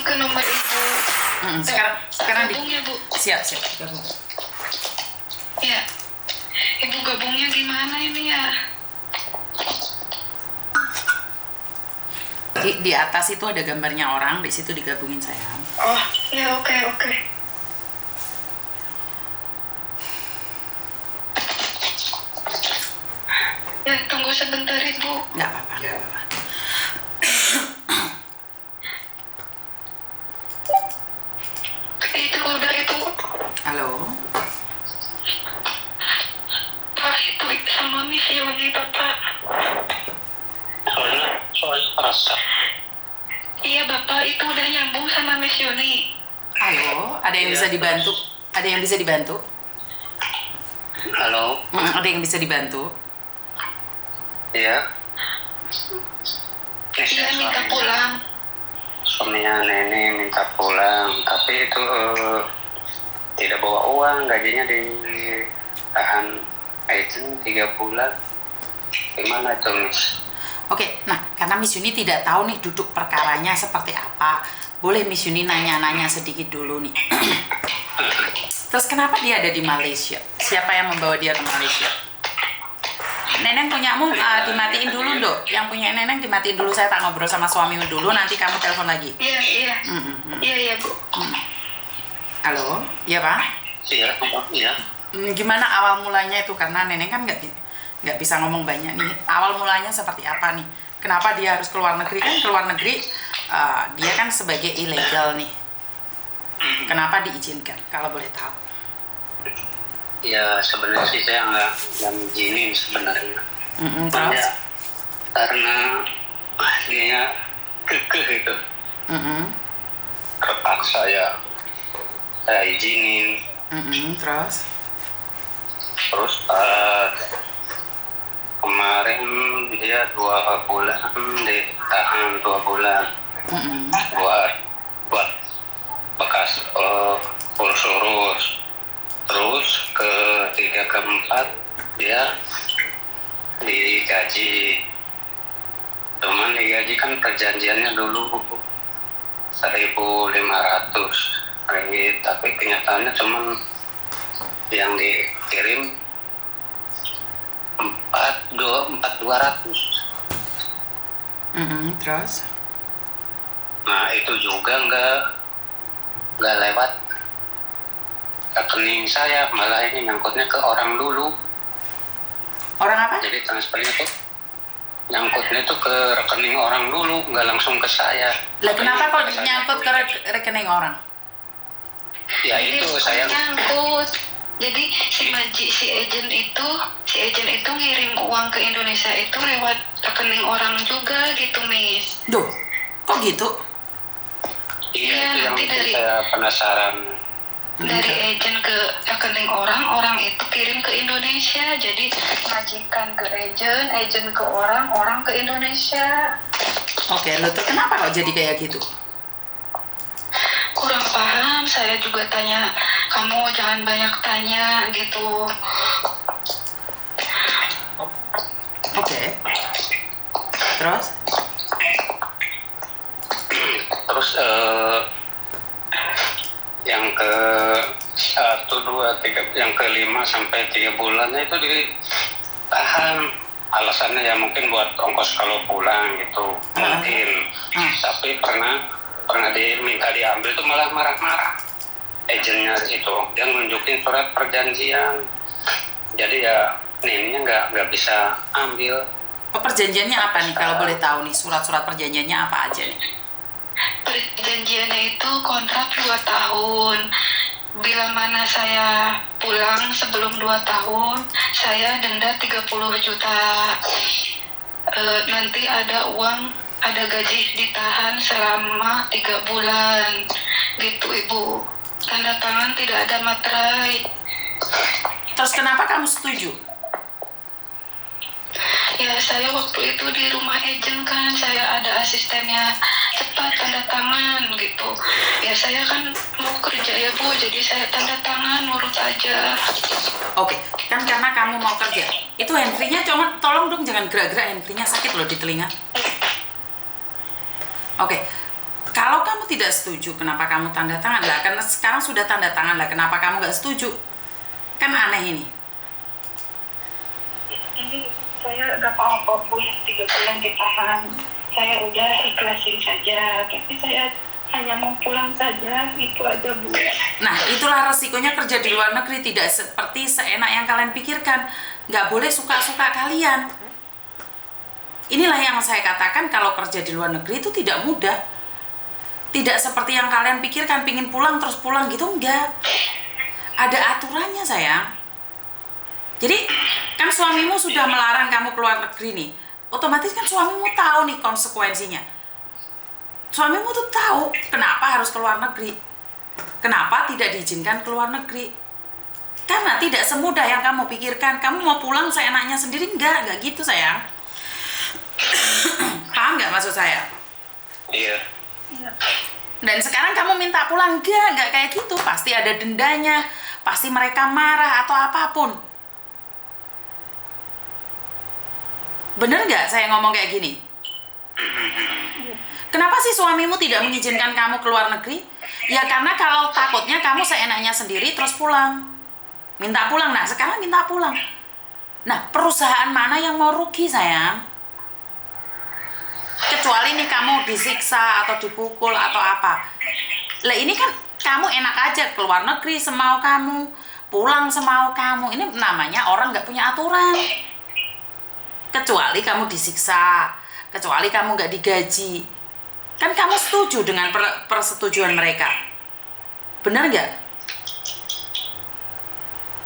ke nomor ibu. Sekarang gabung ya, Bu. siap gabung. Ya. Ibu gabungnya gimana ini ya? Di atas itu ada gambarnya orang, di situ digabungin sayang. Oh, ya oke. Ya, tunggu sebentar, Ibu. Nggak apa-apa. Itu udah, Ibu. Halo. Pak, itu sama misioni Bapak. Soal rasa. Iya, Bapak, itu udah nyambung sama misioni. Halo, ada yang Iya, bisa dibantu? Ada yang bisa dibantu? Halo. Ada yang bisa dibantu? Iya. Iya, minta pulang. Suaminya nenek minta pulang, tapi itu tidak bawa uang, gajinya ditahan agent 3 bulan. Gimana itu, Miss? Oke, nah karena Miss Yuni tidak tahu nih duduk perkaranya seperti apa, boleh Miss Yuni nanya-nanya sedikit dulu nih. Terus kenapa dia ada di Malaysia? Siapa yang membawa dia ke Malaysia? Neneng punyamu dimatiin dulu, Dok. Yang punya Neneng dimatiin dulu, saya tak ngobrol sama suamimu dulu, nanti kamu telepon lagi. Iya. Iya, Bu. Halo, iya Pak? Iya. Gimana awal mulanya itu? Karena Neneng kan nggak bisa ngomong banyak nih. Awal mulanya seperti apa nih? Kenapa dia harus keluar negeri? Kan keluar negeri dia kan sebagai ilegal nih. Kenapa diizinkan? Kalau boleh tahu. Ya sebenarnya sih saya nggak ngizinin sebenarnya. Terus? Ya, karena dia kekeh itu. Terpaksa ya saya izinin. Terus? Terus kemarin dia 2 bulan ditahan 2 bulan buat bekas urus. Terus ketiga keempat dia digaji, cuman digaji kan perjanjiannya dulu 1.500 ringgit, tapi kenyataannya cuman yang dikirim 4.200. Terus? Nah itu juga nggak lewat rekening saya, malah ini nyangkutnya ke orang dulu. Orang apa? Jadi transfernya tuh nyangkutnya tuh ke rekening orang dulu, nggak langsung ke saya. Lah kenapa kok nyangkut ke rekening orang? Ya Jadi itu bukan saya nyangkut. Jadi si agent itu ngirim uang ke Indonesia itu lewat rekening orang juga gitu, Miss. Duh, kok gitu? Iya, itu yang nanti saya penasaran. Dari agent ke rekening orang itu kirim ke Indonesia. Jadi majikan ke agent ke orang ke Indonesia. Oke, lo tuh kenapa kok jadi kayak gitu? Kurang paham, saya juga tanya, kamu jangan banyak tanya gitu. Oke. Terus? Terus yang ke 1, 2, 3, yang ke-5 sampai 3 bulannya itu ditahan. Alasannya ya mungkin buat ongkos kalau pulang gitu, mungkin. Tapi pernah diminta diambil itu malah marah-marah. Agennya itu dia nunjukin surat perjanjian. Jadi ya ini nggak bisa ambil. Perjanjiannya apa nih kalau boleh tahu nih, surat-surat perjanjiannya apa aja nih? Perjanjiannya itu kontrak 2 tahun. Bila mana saya pulang sebelum 2 tahun, saya denda 30 juta. Nanti ada uang, ada gaji ditahan selama 3 bulan. Gitu, Ibu. Tanda tangan tidak ada materai. Terus kenapa kamu setuju? Ya, saya waktu itu di rumah agent kan, saya ada asistennya, cepat tanda tangan gitu. Ya saya kan mau kerja ya Bu, jadi saya tanda tangan, nurut aja. Oke, kan karena kamu mau kerja. Itu handphonenya cuma tolong dong jangan gerak-gerak, handphonenya sakit loh di telinga. Oke, kalau kamu kamu tidak setuju, kenapa kamu tanda tangan lah? Karena sekarang sudah tanda tangan lah, kenapa kamu nggak setuju? Kan aneh ini. Ini saya gak apa-apa Bu, yang 3 bulan ditahan. Saya udah ikhlasin saja, tapi saya hanya mau pulang saja, itu aja Bu. Nah, itulah resikonya kerja di luar negeri, tidak seperti seenak yang kalian pikirkan. Nggak boleh suka-suka kalian. Inilah yang saya katakan, kalau kerja di luar negeri itu tidak mudah. Tidak seperti yang kalian pikirkan, pingin pulang terus pulang gitu, enggak. Ada aturannya sayang. Jadi, kan suamimu sudah melarang kamu keluar negeri nih. Otomatis kan suamimu tahu nih konsekuensinya. Suamimu tuh tahu kenapa harus keluar negeri. Kenapa tidak diizinkan keluar negeri. Karena tidak semudah yang kamu pikirkan. Kamu mau pulang seenaknya sendiri, enggak gitu sayang. Paham nggak maksud saya? Iya. Dan sekarang kamu minta pulang, enggak kayak gitu. Pasti ada dendanya, pasti mereka marah atau apapun. Bener nggak saya ngomong kayak gini? Kenapa sih suamimu tidak mengizinkan kamu keluar negeri? Ya karena kalau takutnya kamu seenaknya sendiri terus pulang. Minta pulang, nah sekarang minta pulang. Nah, perusahaan mana yang mau rugi sayang? Kecuali nih kamu disiksa atau dipukul atau apa. Lah ini kan kamu enak aja keluar negeri semau kamu, pulang semau kamu. Ini namanya orang nggak punya aturan. Kecuali kamu disiksa, kecuali kamu nggak digaji. Kan kamu setuju dengan persetujuan mereka. Benar nggak?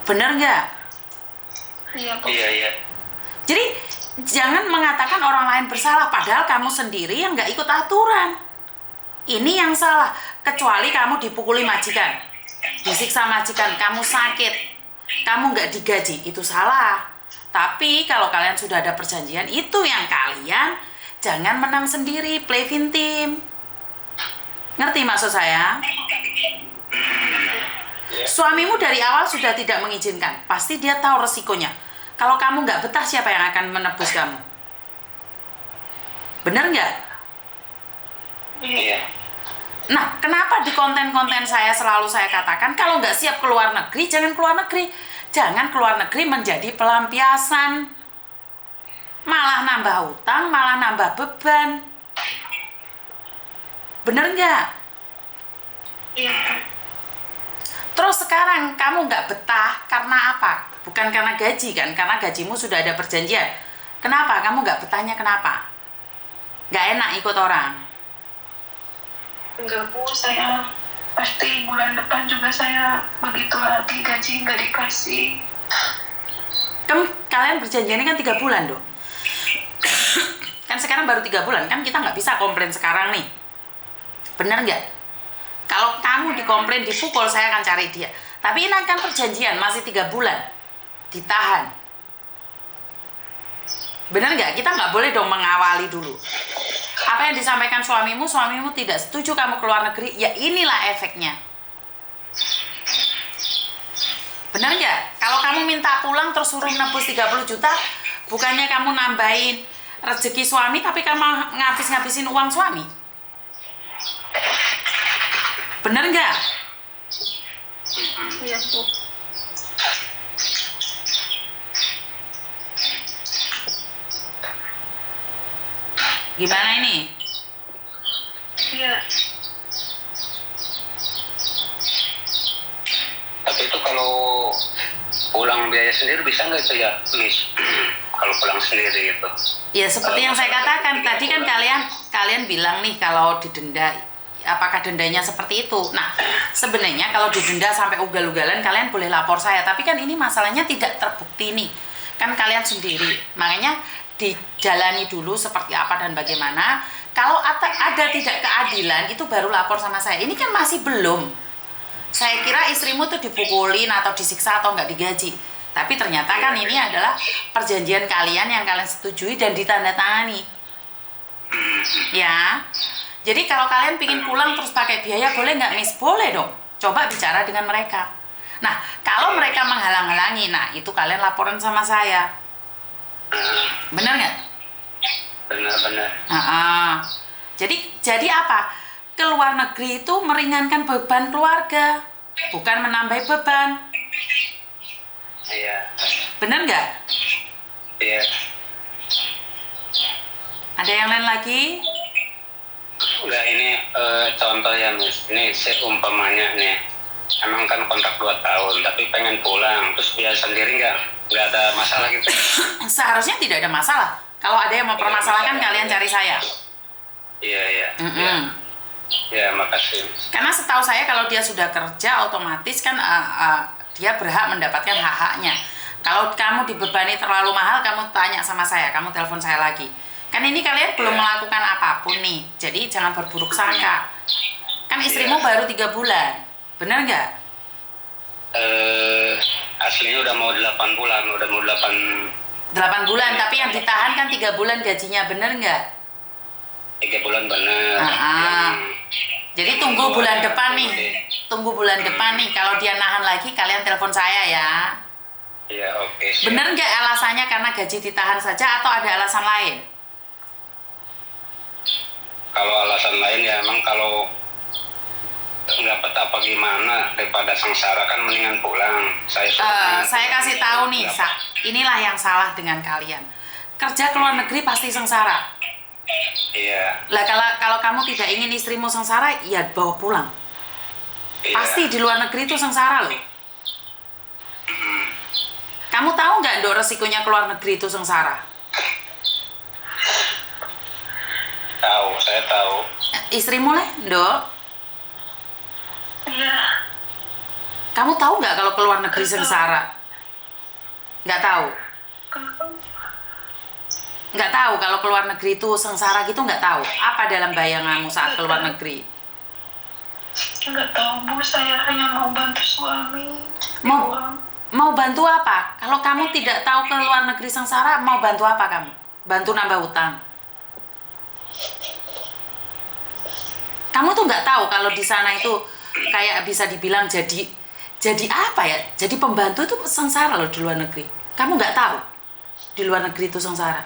Benar nggak? Iya Bu. Iya. Jadi jangan mengatakan orang lain bersalah, padahal kamu sendiri yang nggak ikut aturan. Ini yang salah. Kecuali kamu dipukuli majikan, disiksa majikan, kamu sakit, kamu nggak digaji, itu salah. Tapi kalau kalian sudah ada perjanjian, itu yang kalian jangan menang sendiri, play win team. Ngerti maksud saya? Suamimu dari awal sudah tidak mengizinkan, pasti dia tahu resikonya. Kalau kamu nggak betah, siapa yang akan menebus kamu? Bener nggak? Iya. Nah, kenapa di konten-konten saya selalu saya katakan, kalau nggak siap keluar negeri, jangan keluar negeri. Jangan keluar negeri menjadi pelampiasan. Malah nambah hutang, malah nambah beban. Bener nggak? Iya. Terus sekarang kamu nggak betah karena apa? Bukan karena gaji kan? Karena gajimu sudah ada perjanjian. Kenapa? Kamu nggak betahnya kenapa? Nggak enak ikut orang? Enggak Bu, saya pasti bulan depan juga saya begitu lagi, gaji nggak dikasih. Kalian berjanjiannya kan 3 bulan dong. Kan sekarang baru 3 bulan, kan kita nggak bisa komplain sekarang nih. Bener nggak? Kalau kamu dikomplain, dipukul, saya akan cari dia. Tapi ini kan perjanjian, masih 3 bulan. Ditahan. Bener nggak? Kita nggak boleh dong mengawali dulu. Apa yang disampaikan suamimu tidak setuju kamu keluar negeri, ya inilah efeknya. Benar nggak? Kalau kamu minta pulang terus suruh nebus 30 juta, bukannya kamu nambahin rezeki suami, tapi kamu ngabisin uang suami. Benar nggak? Iya Bu. Gimana ini? Iya. Tapi itu kalau pulang biaya sendiri bisa nggak itu ya, Miss? Kalau pulang sendiri itu? Ya seperti yang saya katakan tadi kan, kalian bilang nih kalau didenda, apakah dendanya seperti itu? Nah, sebenarnya kalau didenda sampai ugal-ugalan kalian boleh lapor saya, tapi kan ini masalahnya tidak terbukti nih. Kan kalian sendiri. Makanya dijalani dulu seperti apa dan bagaimana. Kalau ada tidak keadilan, itu baru lapor sama saya. Ini kan masih belum. Saya kira istrimu tuh dipukulin atau disiksa atau nggak digaji. Tapi ternyata kan ini adalah perjanjian kalian yang kalian setujui dan ditandatangani. Ya. Jadi kalau kalian pingin pulang terus pakai biaya, boleh nggak, Miss? Boleh dong. Coba bicara dengan mereka. Nah, kalau mereka menghalang-halangi, nah itu kalian laporan sama saya. Benar nggak? Benar-benar. Jadi apa? ke luar negeri itu meringankan beban keluarga, bukan menambah beban. Iya. Bener nggak? Iya. Ada yang lain lagi? Udah ini contoh ya Miss. Ini seumpamanya nih. Emang kan kontrak 2 tahun, tapi pengen pulang. Terus dia sendiri nggak ada masalah gitu. Seharusnya tidak ada masalah. Kalau ada yang mempermasalahkan, kalian cari saya. Iya, iya. Ya, makasih. Karena setahu saya kalau dia sudah kerja, otomatis kan dia berhak mendapatkan hak-haknya. Kalau kamu dibebani terlalu mahal, kamu tanya sama saya, kamu telepon saya lagi. Kan ini kalian belum melakukan apapun nih, jadi jangan berburuk sangka. Kan istrimu baru 3 bulan, bener nggak? Aslinya udah mau 8 bulan, udah mau 8 bulan, tapi yang ditahan kan 3 bulan gajinya, bener nggak? 3 bulan bener. Jadi tunggu bulan depan nih, tunggu bulan depan nih. Kalau dia nahan lagi, kalian telepon saya ya. Iya, oke. Bener nggak alasannya karena gaji ditahan saja atau ada alasan lain? Kalau alasan lain ya emang kalau nggak betah apa gimana daripada sengsara kan mendingan pulang. Saya kasih tahu nih, inilah yang salah dengan kalian. Kerja ke luar negeri pasti sengsara. Iya. Lah kalau kamu tidak ingin istrimu sengsara, ya bawa pulang. Iya. Pasti di luar negeri itu sengsara loh. Kamu tahu nggak, Dok, resikonya ke luar negeri itu sengsara? Tahu, saya tahu. Istrimu lah, Dok? Iya. Kamu tahu nggak kalau ke luar negeri sengsara? Nggak tahu? Nggak tahu kalau ke luar negeri itu sengsara gitu, nggak tahu? Apa dalam bayanganmu saat ke luar negeri? Nggak tahu Bu, saya hanya mau bantu suami. Mau bantu apa? Kalau kamu tidak tahu ke luar negeri sengsara, mau bantu apa kamu? Bantu nambah utang? Kamu tuh nggak tahu kalau di sana itu kayak bisa dibilang jadi apa ya? Jadi pembantu itu sengsara loh di luar negeri. Kamu nggak tahu di luar negeri itu sengsara?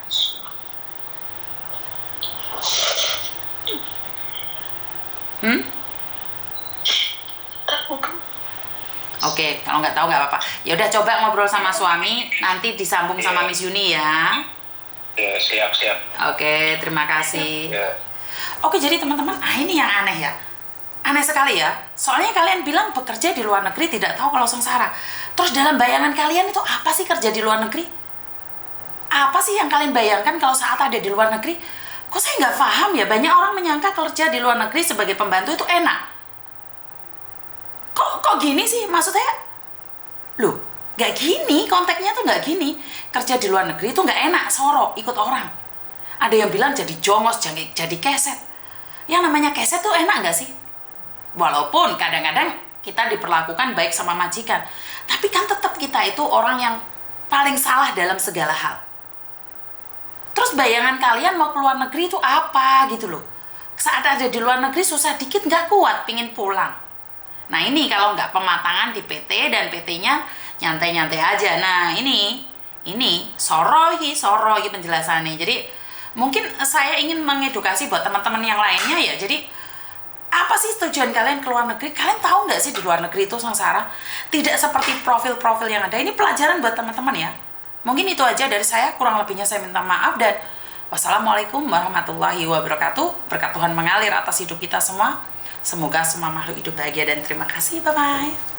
Tahu Bu. Oke, kalau nggak tahu nggak apa-apa. Ya udah, coba ngobrol sama suami, nanti disambung sama Miss Yuni ya. Ya, siap. Oke, terima kasih. Ya. Oke, jadi teman-teman, ini yang aneh ya. Aneh sekali ya. Soalnya kalian bilang bekerja di luar negeri tidak tahu kalau sengsara. Terus dalam bayangan kalian itu apa sih kerja di luar negeri? Apa sih yang kalian bayangkan kalau saat ada di luar negeri? Kok saya nggak paham ya, banyak orang menyangka kerja di luar negeri sebagai pembantu itu enak. Kok gini sih? Maksudnya, loh, nggak gini, konteksnya tuh nggak gini. Kerja di luar negeri itu nggak enak, soro, ikut orang. Ada yang bilang jadi jongos, jadi keset. Yang namanya keset tuh enak nggak sih? Walaupun kadang-kadang kita diperlakukan baik sama majikan, tapi kan tetap kita itu orang yang paling salah dalam segala hal. Terus bayangan kalian mau ke luar negeri itu apa gitu loh. Saat ada di luar negeri susah dikit nggak kuat, pingin pulang. Nah ini kalau nggak pematangan di PT dan PT-nya nyantai-nyantai aja. Nah ini sorohi penjelasannya. Jadi mungkin saya ingin mengedukasi buat teman-teman yang lainnya ya. Jadi apa sih tujuan kalian ke luar negeri? Kalian tahu nggak sih di luar negeri itu sengsara? Tidak seperti profil-profil yang ada. Ini pelajaran buat teman-teman ya. Mungkin itu aja dari saya. Kurang lebihnya saya minta maaf dan wassalamualaikum warahmatullahi wabarakatuh. Berkat Tuhan mengalir atas hidup kita semua. Semoga semua makhluk hidup bahagia dan terima kasih. Bye-bye.